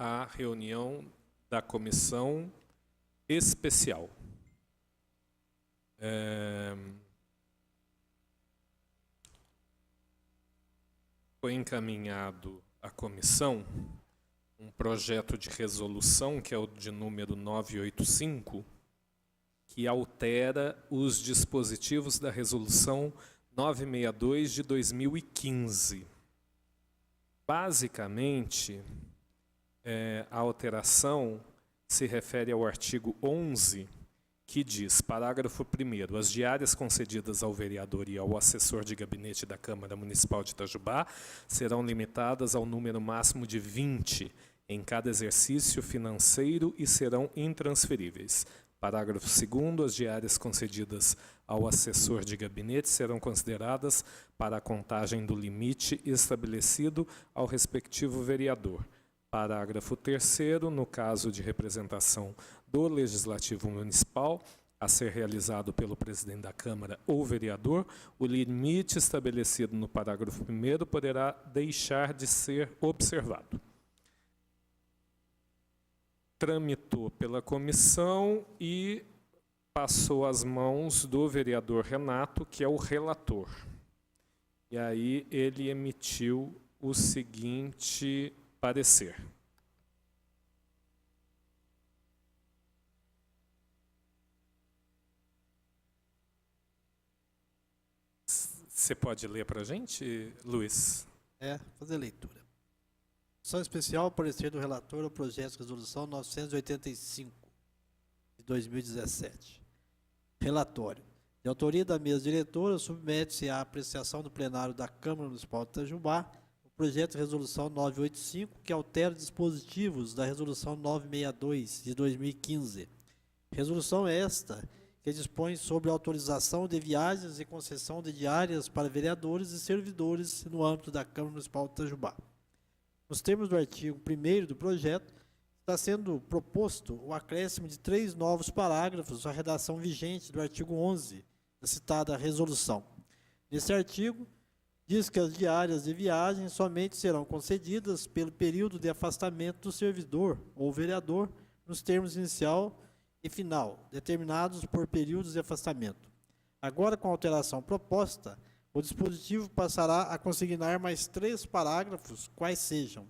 a reunião da comissão especial. Foi encaminhado à comissão um projeto de resolução, que é o de número 985, que altera os dispositivos da resolução 962 de 2015. Basicamente, a alteração se refere ao artigo 11, que diz, parágrafo 1º, as diárias concedidas ao vereador e ao assessor de gabinete da Câmara Municipal de Itajubá serão limitadas ao número máximo de 20 em cada exercício financeiro e serão intransferíveis. Parágrafo 2º, as diárias concedidas ao assessor de gabinete serão consideradas para a contagem do limite estabelecido ao respectivo vereador. Parágrafo 3º, no caso de representação do Legislativo Municipal, a ser realizado pelo presidente da Câmara ou vereador, o limite estabelecido no parágrafo 1º poderá deixar de ser observado. Tramitou pela comissão e passou às mãos do vereador Renato, que é o relator. E aí ele emitiu o seguinte parecer. Você pode ler para a gente, Luiz? Fazer a leitura. Sessão especial, parecer do relator ao projeto de resolução 985, de 2017. Relatório. De autoria da mesa diretora, submete-se à apreciação do plenário da Câmara Municipal de Itajubá o projeto de resolução 985, que altera dispositivos da resolução 962, de 2015. Resolução esta que dispõe sobre a autorização de viagens e concessão de diárias para vereadores e servidores no âmbito da Câmara Municipal de Itajubá. Nos termos do artigo 1º do projeto, está sendo proposto o acréscimo de 3 novos parágrafos à redação vigente do artigo 11 da citada resolução. Nesse artigo, diz que as diárias de viagem somente serão concedidas pelo período de afastamento do servidor ou vereador nos termos inicial e final, determinados por períodos de afastamento. Agora, com a alteração proposta, o dispositivo passará a consignar mais 3 parágrafos, quais sejam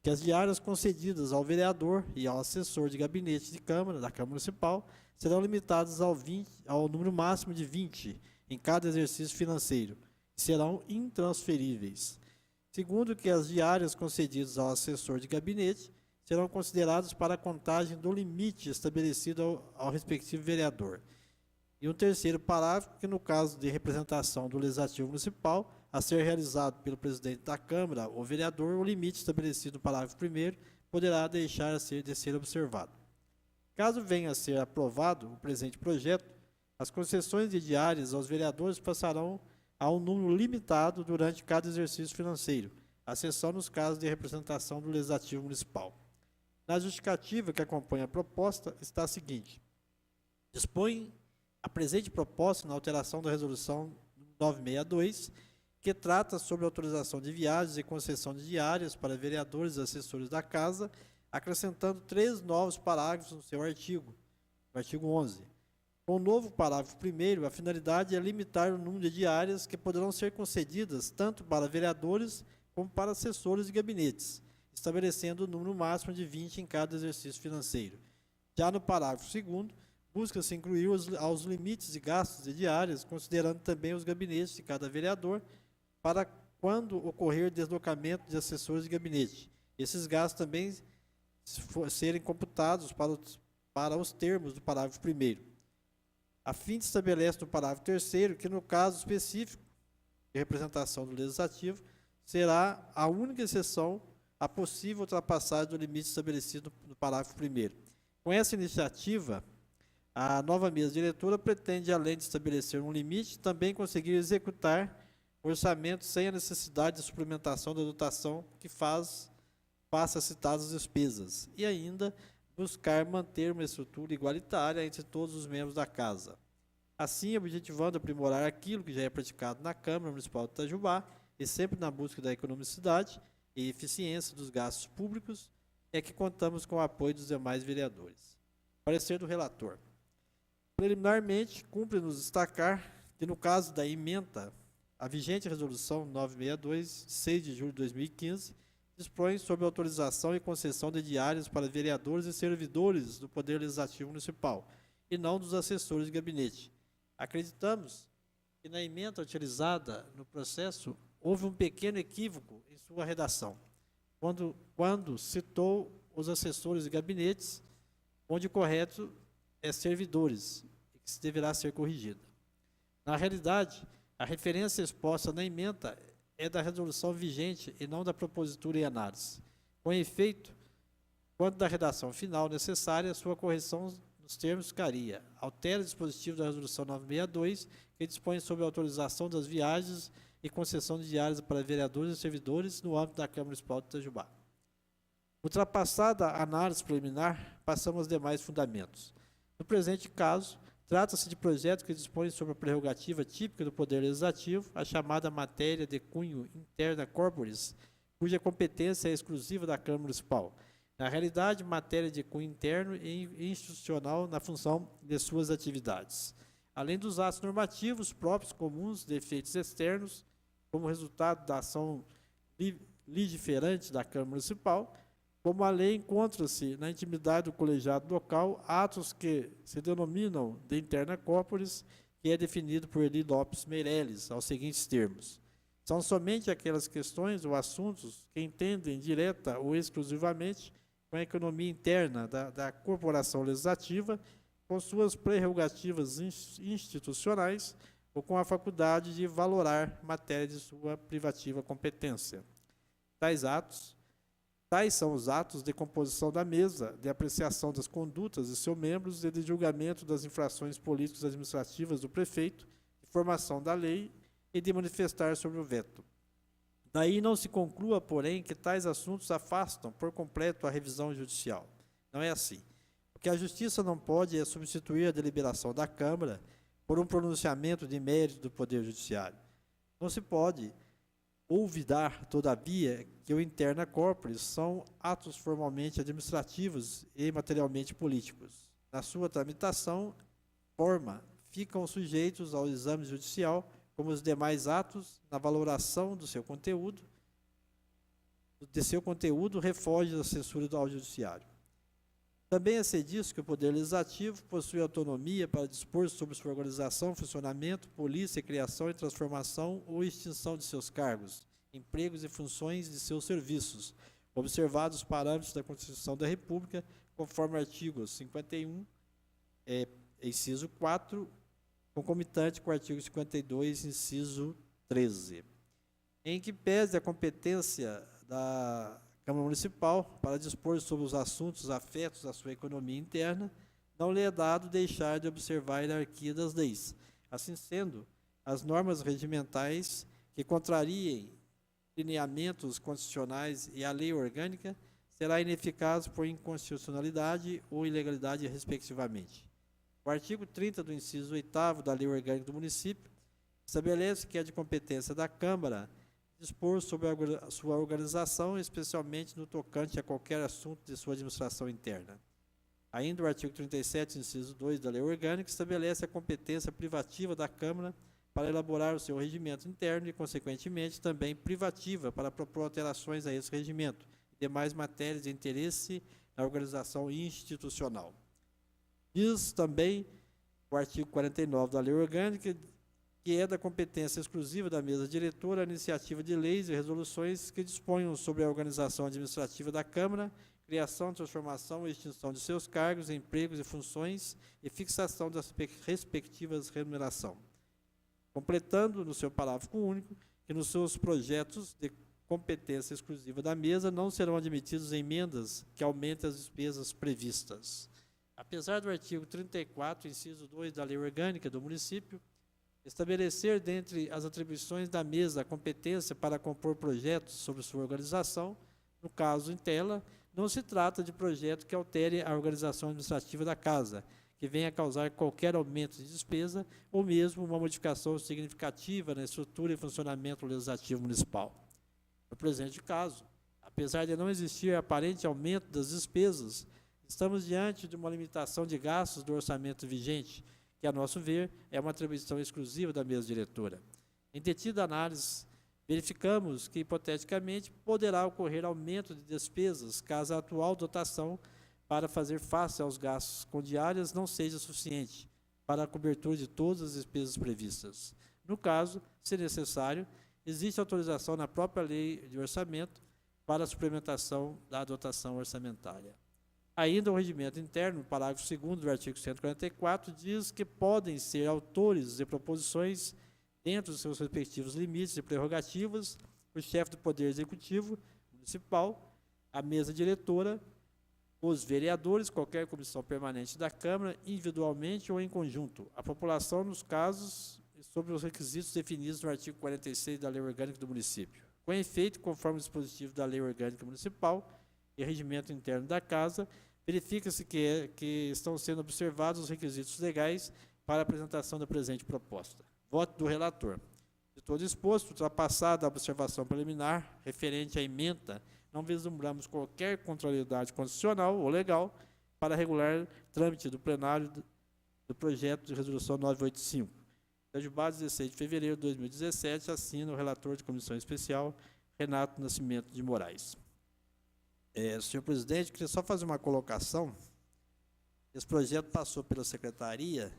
que as diárias concedidas ao vereador e ao assessor de gabinete de Câmara, da Câmara Municipal, serão limitadas ao número máximo de 20 em cada exercício financeiro, e serão intransferíveis. Segundo, que as diárias concedidas ao assessor de gabinete serão consideradas para a contagem do limite estabelecido ao respectivo vereador. E um terceiro parágrafo, que no caso de representação do Legislativo Municipal, a ser realizado pelo presidente da Câmara ou vereador, o limite estabelecido no parágrafo 1º poderá deixar de ser observado. Caso venha a ser aprovado o presente projeto, as concessões de diárias aos vereadores passarão a um número limitado durante cada exercício financeiro, à exceção nos casos de representação do Legislativo Municipal. Na justificativa que acompanha a proposta está a seguinte: dispõe a presente proposta na alteração da resolução 962, que trata sobre a autorização de viagens e concessão de diárias para vereadores e assessores da Casa, acrescentando 3 novos parágrafos no seu artigo, no artigo 11. Com o novo parágrafo 1º, a finalidade é limitar o número de diárias que poderão ser concedidas tanto para vereadores como para assessores de gabinetes, estabelecendo o número máximo de 20 em cada exercício financeiro. Já no parágrafo 2º, busca-se incluir aos limites de gastos de diárias, considerando também os gabinetes de cada vereador, para quando ocorrer deslocamento de assessores de gabinete. Esses gastos também serem computados para os termos do parágrafo 1º. A fim de estabelece no parágrafo 3º que, no caso específico de representação do Legislativo, será a única exceção a possível ultrapassagem do limite estabelecido no parágrafo 1º. Com essa iniciativa, a nova mesa diretora pretende, além de estabelecer um limite, também conseguir executar o orçamento sem a necessidade de suplementação da dotação que faça as citadas despesas, e ainda buscar manter uma estrutura igualitária entre todos os membros da Casa. Assim, objetivando aprimorar aquilo que já é praticado na Câmara Municipal de Itajubá, e sempre na busca da economicidade e eficiência dos gastos públicos, é que contamos com o apoio dos demais vereadores. Parecer do relator. Preliminarmente, cumpre-nos destacar que, no caso da ementa, a vigente Resolução 962, 6 de julho de 2015, dispõe sobre autorização e concessão de diárias para vereadores e servidores do Poder Legislativo Municipal, e não dos assessores de gabinete. Acreditamos que na ementa utilizada no processo houve um pequeno equívoco em sua redação, quando citou os assessores de gabinetes, onde o correto é servidores, e que deverá ser corrigida. Na realidade, a referência exposta na ementa é da resolução vigente e não da propositura em análise. Com efeito, quando da redação final necessária, sua correção nos termos ficaria: altera o dispositivo da resolução 962, que dispõe sobre a autorização das viagens e concessão de diárias para vereadores e servidores no âmbito da Câmara Municipal de Itajubá. Ultrapassada a análise preliminar, passamos aos demais fundamentos. No presente caso, trata-se de projeto que dispõe sobre a prerrogativa típica do Poder Legislativo, a chamada matéria de cunho interna corporis, cuja competência é exclusiva da Câmara Municipal. Na realidade, matéria de cunho interno e institucional na função de suas atividades. Além dos atos normativos próprios comuns de efeitos externos, como resultado da ação legiferante da Câmara Municipal, como a lei encontra-se na intimidade do colegiado local, atos que se denominam de interna corporis, que é definido por Eli Lopes Meirelles, aos seguintes termos: são somente aquelas questões ou assuntos que entendem direta ou exclusivamente com a economia interna da corporação legislativa, com suas prerrogativas institucionais ou com a faculdade de valorar matéria de sua privativa competência. Tais são os atos de composição da mesa, de apreciação das condutas de seus membros e de julgamento das infrações políticas administrativas do prefeito, de formação da lei e de manifestar sobre o veto. Daí não se conclua, porém, que tais assuntos afastam por completo a revisão judicial. Não é assim. O que a Justiça não pode é substituir a deliberação da Câmara por um pronunciamento de mérito do Poder Judiciário. Não se pode olvidar, todavia, que o interna corporis são atos formalmente administrativos e materialmente políticos. Na sua tramitação, ficam sujeitos ao exame judicial, como os demais atos, na valoração do seu conteúdo, refoge da censura ao judiciário. Também se diz que o Poder Legislativo possui autonomia para dispor sobre sua organização, funcionamento, polícia, criação e transformação ou extinção de seus cargos, empregos e funções de seus serviços, observados os parâmetros da Constituição da República, conforme o artigo 51, inciso 4, concomitante com o artigo 52, inciso 13. Em que pese a competência da Câmara Municipal para dispor sobre os assuntos afetos à sua economia interna, não lhe é dado deixar de observar a hierarquia das leis. Assim sendo, as normas regimentais que contrariem lineamentos constitucionais e a lei orgânica será ineficaz por inconstitucionalidade ou ilegalidade, respectivamente. O artigo 30 do inciso 8º da Lei Orgânica do Município estabelece que é de competência da Câmara dispor sobre a sua organização, especialmente no tocante a qualquer assunto de sua administração interna. Ainda o artigo 37, inciso 2 da Lei Orgânica estabelece a competência privativa da Câmara para elaborar o seu regimento interno e, consequentemente, também privativa para propor alterações a esse regimento e demais matérias de interesse na organização institucional. Diz também o artigo 49 da Lei Orgânica que é da competência exclusiva da mesa diretora a iniciativa de leis e resoluções que disponham sobre a organização administrativa da Câmara, criação, transformação e extinção de seus cargos, empregos e funções e fixação das respectivas remuneração. Completando no seu parágrafo único que nos seus projetos de competência exclusiva da mesa não serão admitidos emendas que aumentem as despesas previstas. Apesar do artigo 34, inciso 2 da Lei Orgânica do Município, estabelecer dentre as atribuições da mesa a competência para compor projetos sobre sua organização, no caso em tela, não se trata de projeto que altere a organização administrativa da Casa, que venha a causar qualquer aumento de despesa ou mesmo uma modificação significativa na estrutura e funcionamento legislativo municipal. No presente caso, Apesar de não existir aparente aumento das despesas, estamos diante de uma limitação de gastos do orçamento vigente, que, a nosso ver, é uma atribuição exclusiva da mesa diretora. Em detida análise, verificamos que, hipoteticamente, poderá ocorrer aumento de despesas caso a atual dotação para fazer face aos gastos com diárias não seja suficiente para a cobertura de todas as despesas previstas. No caso, se necessário, existe autorização na própria lei de orçamento para a suplementação da dotação orçamentária. Ainda o regimento interno, parágrafo 2º do artigo 144, diz que podem ser autores de proposições, dentro dos seus respectivos limites e prerrogativas, o chefe do Poder Executivo Municipal, a mesa diretora, os vereadores, qualquer comissão permanente da Câmara, individualmente ou em conjunto, a população nos casos sobre os requisitos definidos no artigo 46 da Lei Orgânica do Município. Com efeito, conforme o dispositivo da Lei Orgânica Municipal e regimento interno da Casa, verifica-se que estão sendo observados os requisitos legais para a apresentação da presente proposta. Voto do relator. De todo exposto, ultrapassada a observação preliminar referente à ementa, não vislumbramos qualquer contrariedade constitucional ou legal para regular trâmite do plenário do projeto de resolução 985. Itajubá, 16 de fevereiro de 2017, assina o relator de comissão especial, Renato Nascimento de Moraes. Senhor presidente, queria só fazer uma colocação. Esse projeto passou pela secretaria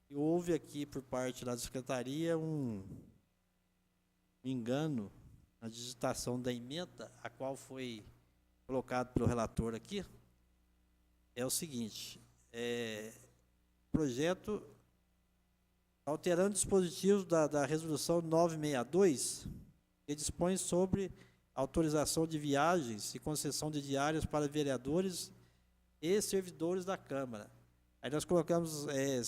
e houve aqui, por parte da secretaria, um engano na digitação da ementa, a qual foi colocado pelo relator aqui. É o seguinte, projeto alterando dispositivos da resolução 962, que dispõe sobre autorização de viagens e concessão de diárias para vereadores e servidores da Câmara. Aí nós colocamos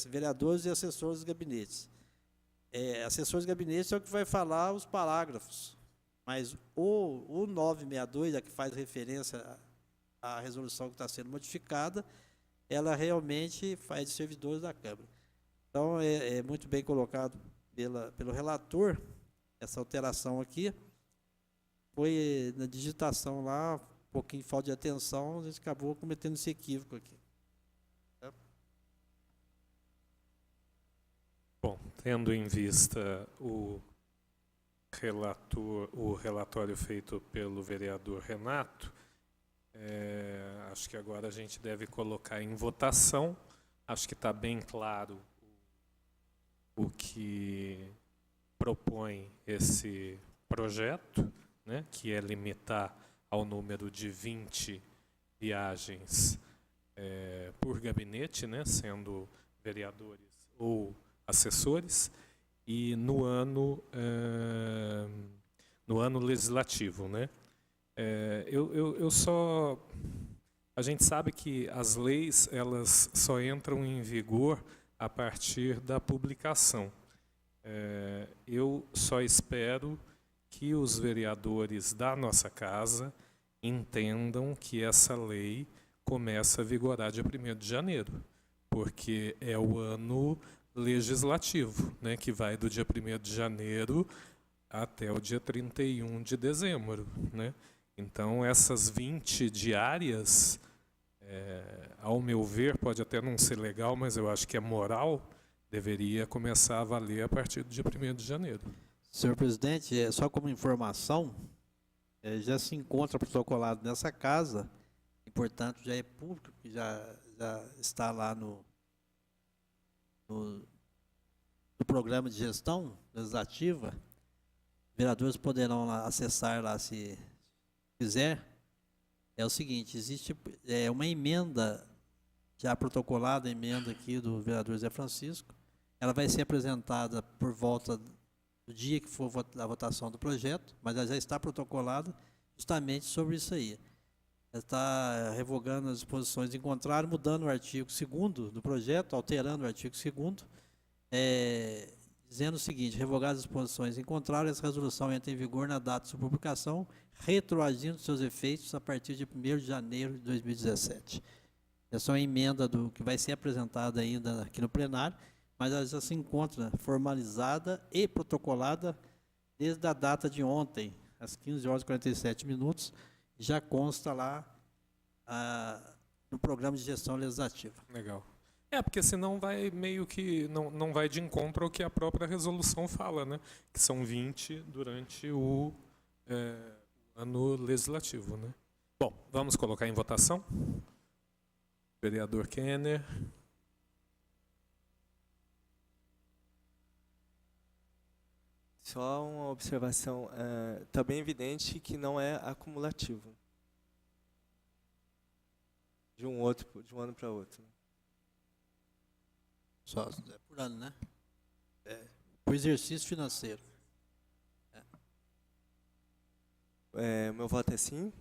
vereadores e assessores de gabinetes. Assessores de gabinete é o que vai falar os parágrafos, mas o 962, a que faz referência à resolução que está sendo modificada, ela realmente faz de servidores da Câmara. Então, é muito bem colocado pelo relator, essa alteração aqui. Foi na digitação lá, um pouquinho de falta de atenção, a gente acabou cometendo esse equívoco aqui. Bom, tendo em vista o relatório feito pelo vereador Renato, acho que agora a gente deve colocar em votação. Acho que está bem claro o que propõe esse projeto, né, que é limitar ao número de 20 viagens por gabinete, né, sendo vereadores ou assessores, e no ano legislativo, né? A gente sabe que as leis, elas só entram em vigor a partir da publicação. Eu só espero que os vereadores da nossa casa entendam que essa lei começa a vigorar dia 1º de janeiro, porque é o ano legislativo, né, que vai do dia 1º de janeiro até o dia 31 de dezembro. Né? Então, essas 20 diárias, ao meu ver, pode até não ser legal, mas eu acho que é moral, deveria começar a valer a partir do dia 1º de janeiro. Senhor presidente, só como informação, já se encontra protocolado nessa casa, e, portanto, já é público, já está lá no programa de gestão legislativa. Vereadores poderão lá acessar lá se quiser. É o seguinte, existe uma emenda já protocolada, a emenda aqui do vereador Zé Francisco. Ela vai ser apresentada por volta do dia que for a votação do projeto, mas ela já está protocolada justamente sobre isso aí. Ela está revogando as disposições em contrário, mudando o artigo 2º do projeto, alterando o artigo 2º, dizendo o seguinte: revogadas as disposições em contrário, essa resolução entra em vigor na data de sua publicação, retroagindo seus efeitos a partir de 1º de janeiro de 2017. Essa é uma emenda que vai ser apresentada ainda aqui no plenário, mas ela já se encontra formalizada e protocolada desde a data de ontem, às 15 horas e 47 minutos, já consta lá no programa de gestão legislativa. Legal. Porque senão vai meio que não vai de encontro ao que a própria resolução fala, né? Que são 20 durante o ano legislativo, né? Bom, vamos colocar em votação. Vereador Kenner. Só uma observação, está bem evidente que não é acumulativo de um ano para outro. Só por ano, né? Por exercício financeiro. Meu voto é sim.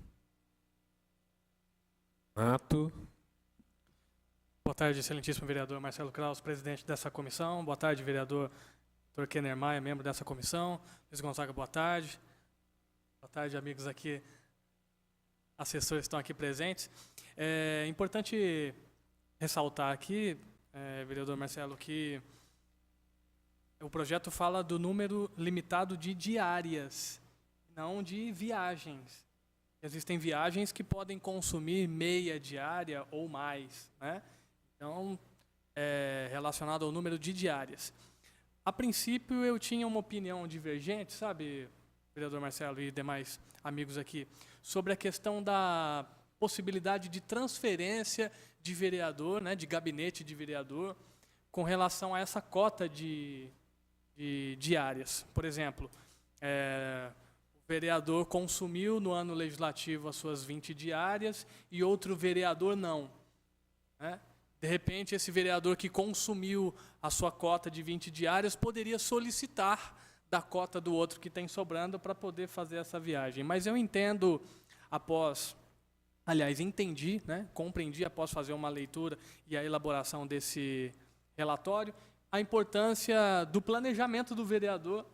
Mato. Boa tarde, excelentíssimo vereador Marcelo Kraus, presidente dessa comissão. Boa tarde, vereador Dr. Kenner Maia, membro dessa comissão. Luiz Gonzaga, boa tarde. Boa tarde, amigos aqui, assessores que estão aqui presentes. É importante ressaltar aqui, vereador Marcelo, que o projeto fala do número limitado de diárias, não de viagens. Existem viagens que podem consumir meia diária ou mais, né? Então, relacionado ao número de diárias. A princípio, eu tinha uma opinião divergente, sabe, vereador Marcelo e demais amigos aqui, sobre a questão da possibilidade de transferência de vereador, né, de gabinete de vereador, com relação a essa cota de diárias. Por exemplo, o vereador consumiu no ano legislativo as suas 20 diárias e outro vereador não, né? De repente, esse vereador que consumiu a sua cota de 20 diárias poderia solicitar da cota do outro que tem sobrando para poder fazer essa viagem. Mas eu entendo, entendi, né, compreendi após fazer uma leitura e a elaboração desse relatório, a importância do planejamento do vereador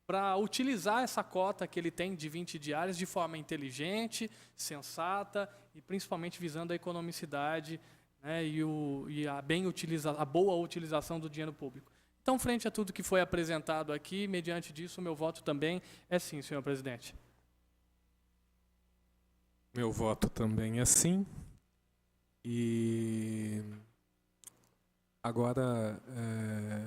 para utilizar essa cota que ele tem de 20 diárias de forma inteligente, sensata e principalmente visando a economicidade, né, e a boa utilização do dinheiro público. Então, frente a tudo que foi apresentado aqui, mediante disso, o meu voto também é sim, senhor presidente. Meu voto também é sim. E agora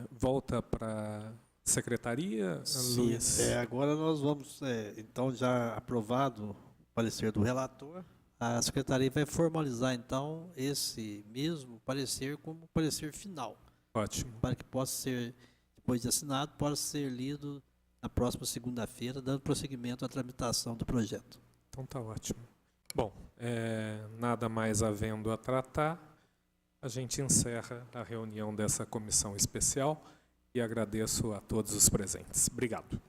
volta para a secretaria, Luiz? Agora nós vamos, então, já aprovado o parecer do relator, a secretaria vai formalizar, então, esse mesmo parecer como parecer final. Ótimo. Para que possa ser, depois de assinado, possa ser lido na próxima segunda-feira, dando prosseguimento à tramitação do projeto. Então tá ótimo. Bom, nada mais havendo a tratar, a gente encerra a reunião dessa comissão especial e agradeço a todos os presentes. Obrigado.